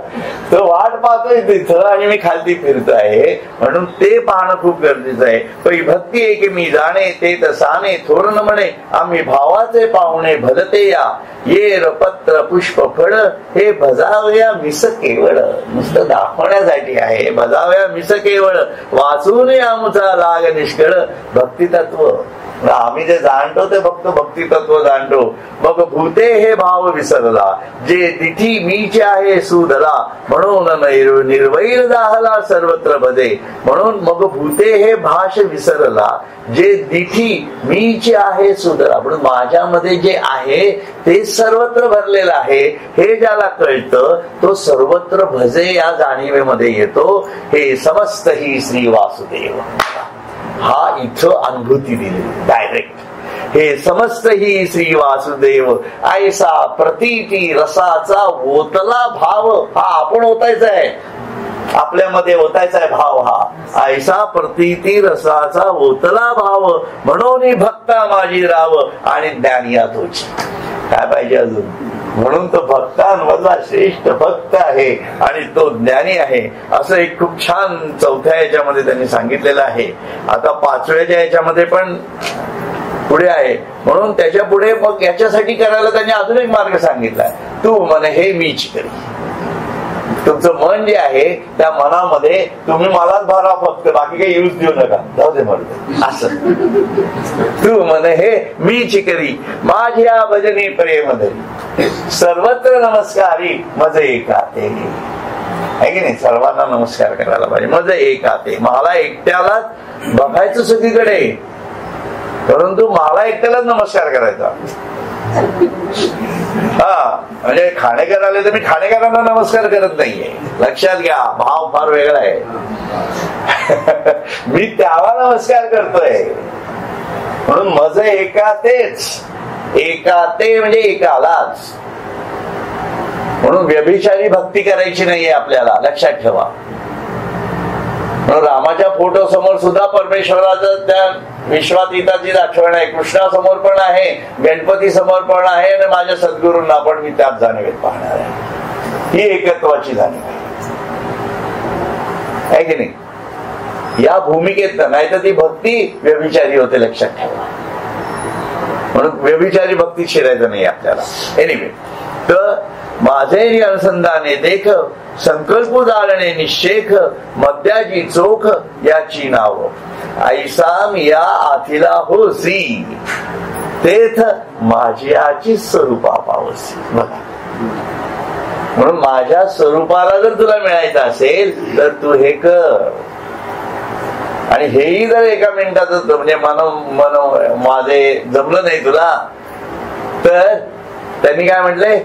S2: तो वाट पाहतोय तिथं आणि मी खालती फिरतोय, म्हणून ते पाहणं खूप गरजेचं आहे. पै भक्ती एक मी जाणे ते तसाने थोर न म्हणे. आम्ही भावाचे पाहुणे भलते या ये पत्र पुष्प फळ हे भजावया मिस केवळ. नुसतं दाखवण्यासाठी आहे, भजावया मिस केवळ वाचून आमचा लाग निष्कळ. भक्ती तत्व आम्ही जे जाणतो ते फक्त भक्ती तत्व जाणतो. मग भूते हे भाव विसरला जे तिथी मीचे आहे सुधला. म्हणून निर्वैर जाहला सर्वत्र भजे. म्हणून मग भूते हे भाष विसरला जे दिठी मीचे आहे सुधला. म्हणून माझ्यामध्ये जे आहे ते सर्वत्र भरलेलं आहे हे ज्याला कळतं तो सर्वत्र भजे या जाणीवेमध्ये येतो. हे समस्त ही श्री वासुदेव. हा इथं अनुभूती दिली डायरेक्ट. हे समस्त ही श्री वासुदेव ऐसा प्रतीती रसाचा ओतला भाव. हा आपण ओतायचा आहे, आपल्यामध्ये ओतायचा आहे भाव. हा ऐसा प्रतीती रसाचा ओतला भाव म्हणून भक्ता माझी राव आणि ज्ञानिया तोची. काय पाहिजे अजून? म्हणून तो भक्तांमधला श्रेष्ठ भक्त आहे आणि तो ज्ञानी आहे. असं एक खूप छान 4थ्या याच्यामध्ये त्यांनी सांगितलेलं आहे. आता 5व्या याच्यामध्ये पण पुढे आहे. म्हणून त्याच्या पुढे मग याच्यासाठी करायला त्यांनी अजून एक मार्ग सांगितलाय. तू मन हे मीच करी. तुमचं मन जे आहे त्या मनामध्ये तुम्ही मलाच भरा, फक्त बाकी काही यूज देऊ नका, जाऊ दे म्हणतो असं. तू मन हे मीच करी माझ्या भजनी प्रेम धरी सर्वत्र नमस्कारी मज एकाते. आहे की नाही? सर्वांना नमस्कार करायला पाहिजे. मज एकाते. मला एकट्यालाच बघायचं सगळीकडे, परंतु मला एकट्यालाच नमस्कार करायचा. हा, म्हणजे खाणेकर आले तर मी खाणेकरांना नमस्कार करत नाहीये. लक्षात घ्या, भाव फार वेगळा आहे. मी त्याला नमस्कार करतोय. म्हणून मज एकातेच. एकाते म्हणजे एकालाच. म्हणून व्यभिचारी भक्ती करायची नाहीये आपल्याला, लक्षात ठेवा. म्हणून रामाच्या फोटो समोर सुद्धा परमेश्वराचं त्या विश्वातीताची आठवण आहे. कृष्णासमोर पण आहे, गणपती समोर पण आहे आणि माझ्या सद्गुरूंना पण मी त्याच जाणीवेत पाहणार आहे. ही एकत्वाची जाणीव आहे की नाही? या भूमिकेत नाही तर ती भक्ती व्यभिचारी होते, लक्षात ठेवा. म्हणून व्यभिचारी भक्ती शिरायचं नाही आपल्याला. एनिवे, तर माझे अनुसंधाने देख संकल्प जाळणे निशेख मध्याची चोख याची नाव ऐसा मिया आथिला होसी तेथ माझ्याची स्वरूपा पावसी. बघा, म्हणून माझ्या स्वरूपाला जर तुला मिळायचं असेल तर तू हे कर. आणि हेही जर एका मिनिटात म्हणजे मन माझे जमलं नाही तुला तर तर त्यांनी काय म्हटलंय,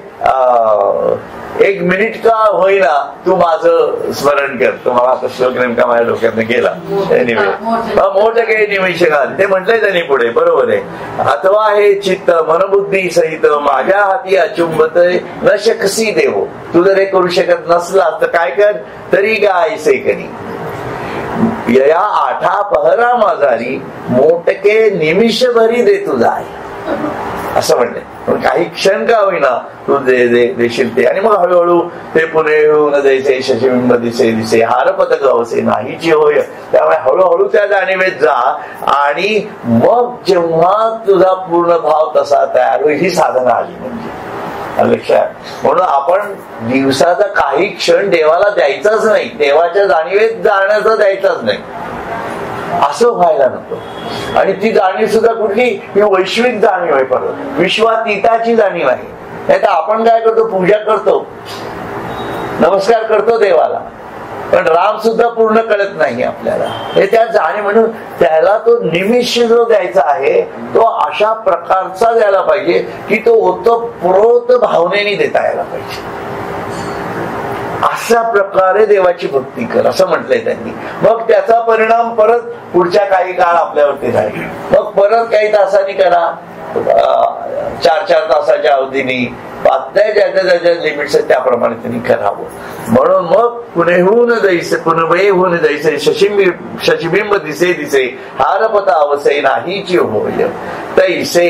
S2: 1 मिनिट का होईना तू माझं स्मरण कर. तुम्हाला आता श्लोक नेमका माझ्या डोक्यातनं गेला. मोठे निमिष घाल ते म्हटलंय त्यांनी पुढे. बरोबर आहे. अथवा हे चित्त मनबुद्धी सहित माझ्या हाती अचुंबत न शकसी देव. तू जर हे करू शकत नसलास तर काय कर, तरी काय ऐसे करी. या आठा पहरा माझारी मोटके निमिष भरी दे तुझा असं म्हणले. पण काही क्षण का होईना तू देशील ते. आणि मग हळूहळू ते पुणे न जैसे शशिबिंब दिसे दिसे हारपत गवसे नाहीची होय. त्यामुळे हळूहळू त्या जाणीवेत जा आणि मग जेव्हा तुझा पूर्ण भाव तसा तयार होईल ही साधना आली. म्हणजे लक्षात. म्हणून आपण दिवसाचा काही क्षण देवाला द्यायचाच नाही, देवाच्या जाणीवेत जाण्याचा द्यायचाच नाही, असं व्हायला नको. आणि ती जाणीव सुद्धा कुठली, ही वैश्विक जाणीव आहे. परत विश्वातीताची जाणीव आहे. नाही तर आपण काय करतो, पूजा करतो, नमस्कार करतो देवाला, पण राम सुद्धा पूर्ण कळत नाही आपल्याला. हे त्या जाणीव. म्हणून त्याला तो निमिष जो द्यायचा आहे तो अशा प्रकारचा द्यायला पाहिजे की तो ओतप्रोत भावनेने देता यायला पाहिजे. अशा प्रकारे देवाची भक्ती कर असं म्हटलंय त्यांनी. मग त्याचा परिणाम परत पुढच्या काही काळ आपल्यावरती राहील. मग परत काही तासांनी करा, 4-4 तासाच्या अवधीनी, ज्याच्या लिमिट्स आहेत त्याप्रमाणे त्यांनी करावं. म्हणून मग पुणेहून दैसे पुनबेहून दैसे शशिबिंब दिसे दिसे हारपता अवसे नाहीची होय. तैसे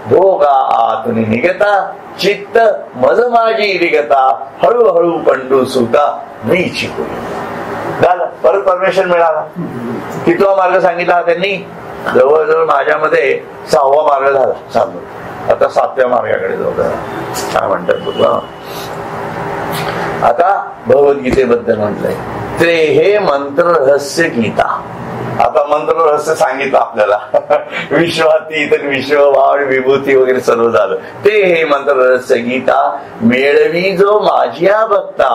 S2: भोगा आतून निघता चित्त मज माझी रिगता हळूहळू पंडू सुका मीची होय. झालं. परत परमेश्वर मिळाला. कितवा मार्ग सांगितला त्यांनी? जवळजवळ माझ्यामध्ये 6वा मार्ग झाला चालू. आता 7व्या मार्गाकडे जाऊ. काय म्हणतात तुला आता भगवद्गीतेबद्दल म्हटलंय ते हे मंत्र रहस्य गीता. आता मंत्र रहस्य सांगितलं आपल्याला. विश्वातीत विश्वभाव विभूती वगैरे सर्व झालं. ते हे मंत्र रहस्य गीता मेळवी जो माझ्या भक्ता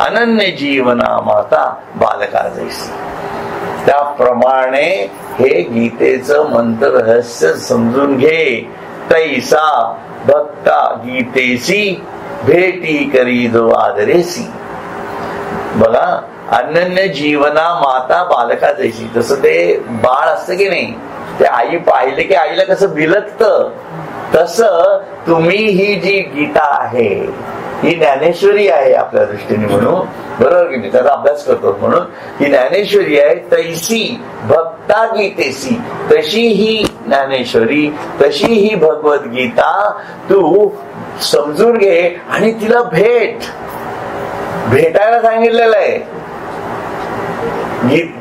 S2: अनन्य जीवना माता बालका जैसी. त्याप्रमाणे हे गीतेचं मंत्र रहस्य समजून घे. तैसा भक्ता गीतेसी भेटी करी जो आदरेसी. बघा, अनन्य जीवना माता बालका जैसी. तसं ते बाळ असतं की नाही, ते आई पाहिले की आईला कसं बिलकत, तसं तुम्ही ही जी गीता आहे ही ज्ञानेश्वरी आहे आपल्या दृष्टीने. म्हणून बरोबर की नाही, त्याचा अभ्यास करतो म्हणून ही ज्ञानेश्वरी आहे. तैसी भक्ता गीतेसी, तशी ही ज्ञानेश्वरी, तशी ही भगवद्गीता तू समजून घे आणि तिला भेटायला सांगितलेलं आहे.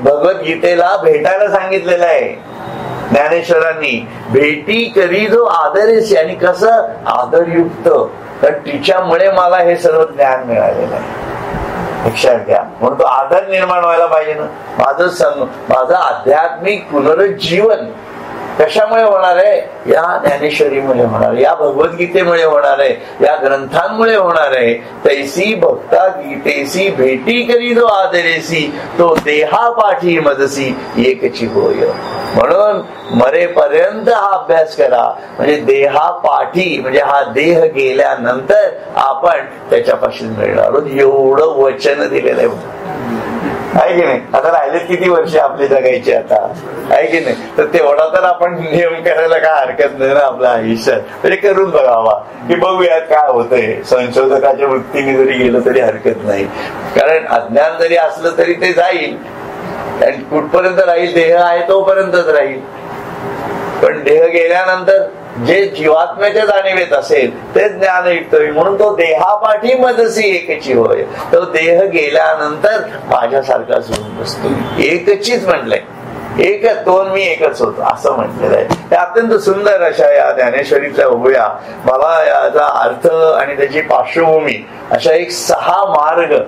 S2: भगवद्गीतेला भेटायला सांगितलेलं आहे ज्ञानेश्वरांनी. भेटी करी जो आदरेसी. आणि कसं आदरयुक्त, कारण तिच्यामुळे मला हे सर्व ज्ञान मिळालेलं आहे. लक्षात घ्या. म्हणून तो आदर निर्माण व्हायला पाहिजे ना. माझं आध्यात्मिक पुनरुज्जीवन कशामुळे होणार आहे? या ज्ञानेश्वरीमुळे होणार आहे, या भगवद्गीतेमुळे होणार आहे, या ग्रंथांमुळे होणार आहे. तैसी भक्ता गीतेसी भेटी करी जो आदरेसी तो देहा पाठी मजसी एकची होय. म्हणून मरेपर्यंत हा अभ्यास करा. म्हणजे देहा पाठी म्हणजे हा देह गेल्यानंतर आपण त्याच्यापासून मिळणार आहोत एवढं वचन दिलेलं आहे की नाही. आता राहिले किती वर्ष आपले जगायचे आता, आहे की नाही. तर तेवढा तर आपण नियम करायला काय हरकत नाही ना आपल्या आयुष्यात. म्हणजे करून बघावा की बघूयात काय होतंय. संशोधकाच्या वृत्तीने जरी गेलं तरी हरकत नाही. कारण अज्ञान जरी असलं तरी ते जाईल. आणि कुठपर्यंत राहील? देह आहे तोपर्यंतच राहील. पण देह गेल्यानंतर जे जीवात्म्याच्या जाणीवेत असेल ते ज्ञानयुक्त होईल. म्हणून तो देहापाठी मजसी एकची होय. तो देह गेल्यानंतर माझ्यासारखाच होऊन बसतो. एकचीच म्हटलंय, एकच, दोन मी एकच होतो असं म्हटलेलं आहे. हे अत्यंत सुंदर अशा या ज्ञानेश्वरीच्या बघूया. मला याचा अर्थ आणि त्याची पार्श्वभूमी अशा एक 6 मार्ग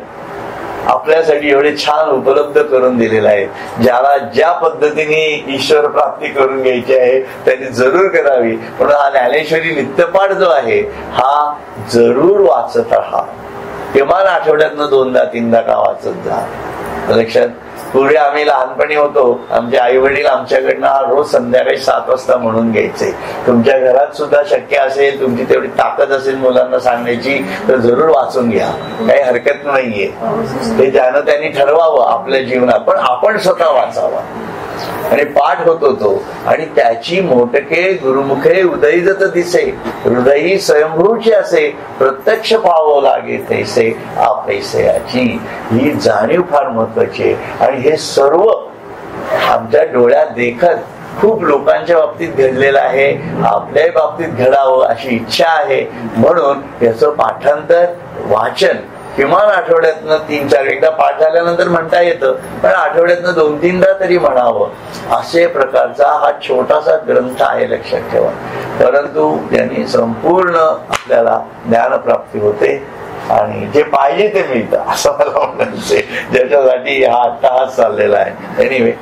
S2: आपल्यासाठी एवढे छान उपलब्ध करून दिलेला आहे. ज्याला ज्या पद्धतीने ईश्वर प्राप्ती करून घ्यायची आहे त्यांनी जरूर करावी. पण हा ज्ञानेश्वरी नित्यपाठ जो आहे हा जरूर वाचत राहा. किमान आठवड्यातनं 2दा-3दा का वाचत जा. लक्षात पूर्वी आम्ही लहानपणी होतो, आमचे आई वडील आमच्याकडनं रोज संध्याकाळी 7 वाजता म्हणून घ्यायचे. तुमच्या घरात सुद्धा शक्य असेल, तुमची तेवढी ताकद असेल मुलांना सांगण्याची, तर जरूर वाचून घ्या, काही हरकत नाहीये. ते ज्यानं त्यांनी ठरवावं आपल्या जीवनात, पण आपण स्वतः वाचावा. आणि पाठ होतो तो, आणि त्याची मोटके गुरुमुखे उदयित दिसे, हृदयी स्वयंभूची असे, प्रत्यक्ष पाहावं लागे तैसे आपैसे याची. ही जाणीव फार महत्वाची आहे. आणि हे सर्व आमच्या डोळ्यात देखत खूप लोकांच्या बाबतीत घडलेलं आहे, आपल्याही बाबतीत घडावं अशी इच्छा आहे. म्हणून याचं पाठांतर, वाचन किमान आठवड्यातनं 3-4, एकदा पाठ झाल्यानंतर म्हणता येतं, पण आठवड्यातनं 2-3दा तरी म्हणावं, असे प्रकारचा हा छोटासा ग्रंथ आहे, लक्षात ठेवा. परंतु त्यांनी संपूर्ण आपल्याला ज्ञानप्राप्ती होते आणि जे पाहिजे ते मिळतं, असं मला म्हणायचंय, ज्याच्यासाठी हा अट्टाहास चाललेला आहे. एनिवे,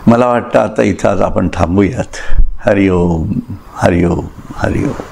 S2: मला वाटतं आता इथं आज आपण थांबूयात. हरिओम हरिओम हरिओम.